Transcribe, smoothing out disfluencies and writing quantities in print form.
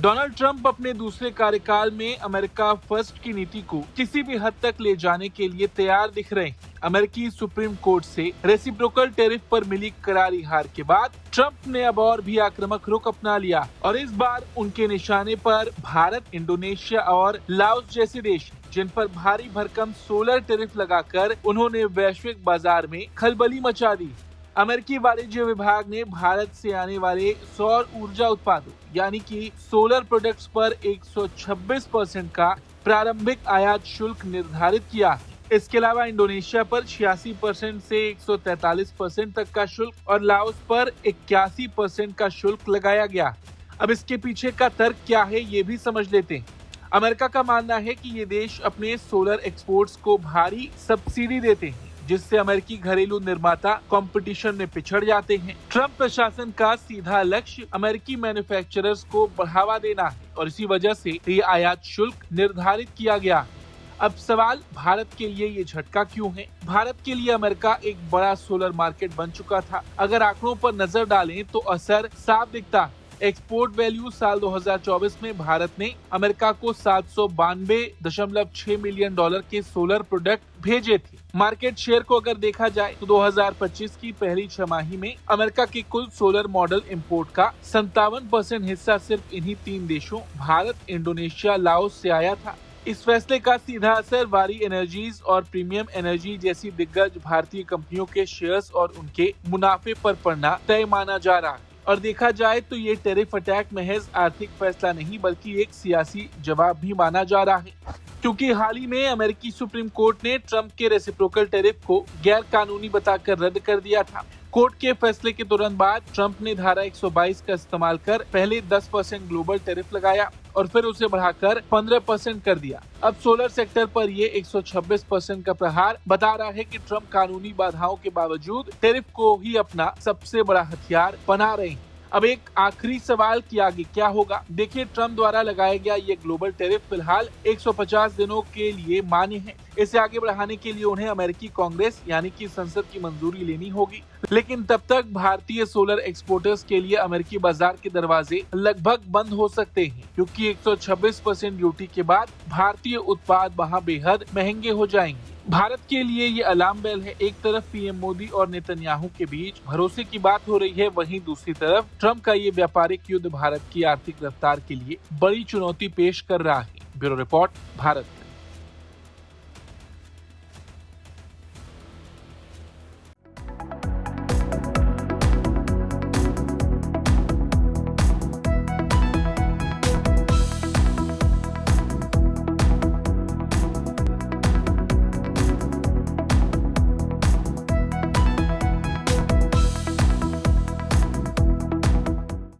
Donald Trump अपने दूसरे कार्यकाल में अमेरिका फर्स्ट की नीति को किसी भी हद तक ले जाने के लिए तैयार दिख रहे हैं। अमेरिकी सुप्रीम कोर्ट से रेसिप्रोकल टैरिफ पर मिली करारी हार के बाद ट्रंप ने अब और भी आक्रामक रुख अपना लिया और इस बार उनके निशाने पर भारत, इंडोनेशिया और लाओस जैसे देश, जिन पर भारी भरकम सोलर टैरिफ लगाकर उन्होंने वैश्विक बाजार में खलबली मचा दी। अमेरिकी वाणिज्य विभाग ने भारत से आने वाले सौर ऊर्जा उत्पादों यानी कि सोलर प्रोडक्ट्स पर 126% का प्रारंभिक आयात शुल्क निर्धारित किया। इसके अलावा इंडोनेशिया पर 86% से 143% तक का शुल्क और लाओस पर 81% का शुल्क लगाया गया। अब इसके पीछे का तर्क क्या है, ये भी समझ लेते हैं। अमेरिका का मानना है कि ये देश अपने सोलर एक्सपोर्ट्स को भारी सब्सिडी देते हैं, जिससे अमेरिकी घरेलू निर्माता कंपटीशन में पिछड़ जाते हैं। ट्रंप प्रशासन का सीधा लक्ष्य अमेरिकी मैन्युफैक्चरर्स को बढ़ावा देना है और इसी वजह से ये आयात शुल्क निर्धारित किया गया है। अब सवाल, भारत के लिए ये झटका क्यों है? भारत के लिए अमेरिका एक बड़ा सोलर मार्केट बन चुका था। अगर आंकड़ों पर नजर डालें तो असर साफ दिखता है। एक्सपोर्ट वैल्यू साल 2024 में भारत ने अमेरिका को 792.6 मिलियन डॉलर के सोलर प्रोडक्ट भेजे थे। मार्केट शेयर को अगर देखा जाए तो 2025 की पहली छमाही में अमेरिका के कुल सोलर मॉडल इंपोर्ट का 57% हिस्सा सिर्फ इन्हीं 3 देशों भारत, इंडोनेशिया, लाओस से आया था। इस फैसले का सीधा असर वारी एनर्जीज और प्रीमियम एनर्जी जैसी दिग्गज भारतीय कंपनियों के शेयर्स और उनके मुनाफे पर पड़ना तय माना जा रहा है। और देखा जाए तो ये टैरिफ अटैक महज आर्थिक फैसला नहीं बल्कि एक सियासी जवाब भी माना जा रहा है, क्योंकि हाल ही में अमेरिकी सुप्रीम कोर्ट ने ट्रंप के रेसिप्रोकल टैरिफ को गैर कानूनी बताकर रद्द कर दिया था। कोर्ट के फैसले के तुरंत बाद ट्रंप ने धारा 122 का इस्तेमाल कर पहले 10% ग्लोबल टैरिफ लगाया और फिर उसे बढ़ाकर 15% कर दिया। अब सोलर सेक्टर पर ये 126% का प्रहार बता रहा है कि ट्रंप कानूनी बाधाओं के बावजूद टैरिफ को ही अपना सबसे बड़ा हथियार बना रहे हैं। अब एक आखिरी सवाल कि आगे क्या होगा? देखिए, ट्रंप द्वारा लगाया गया ये ग्लोबल टैरिफ फिलहाल 150 दिनों के लिए मान्य है। इसे आगे बढ़ाने के लिए उन्हें अमेरिकी कांग्रेस यानी कि संसद की मंजूरी लेनी होगी, लेकिन तब तक भारतीय सोलर एक्सपोर्टर्स के लिए अमेरिकी बाजार के दरवाजे लगभग बंद हो सकते हैं, क्योंकि 126% ड्यूटी के बाद भारतीय उत्पाद वहां बेहद महंगे हो जाएंगे। भारत के लिए ये अलार्म बेल है। एक तरफ पीएम मोदी और नेतन्याहू के बीच भरोसे की बात हो रही है, वहीं दूसरी तरफ ट्रंप का ये व्यापारिक युद्ध भारत की आर्थिक रफ्तार के लिए बड़ी चुनौती पेश कर रहा है। Bureau report, Bharat.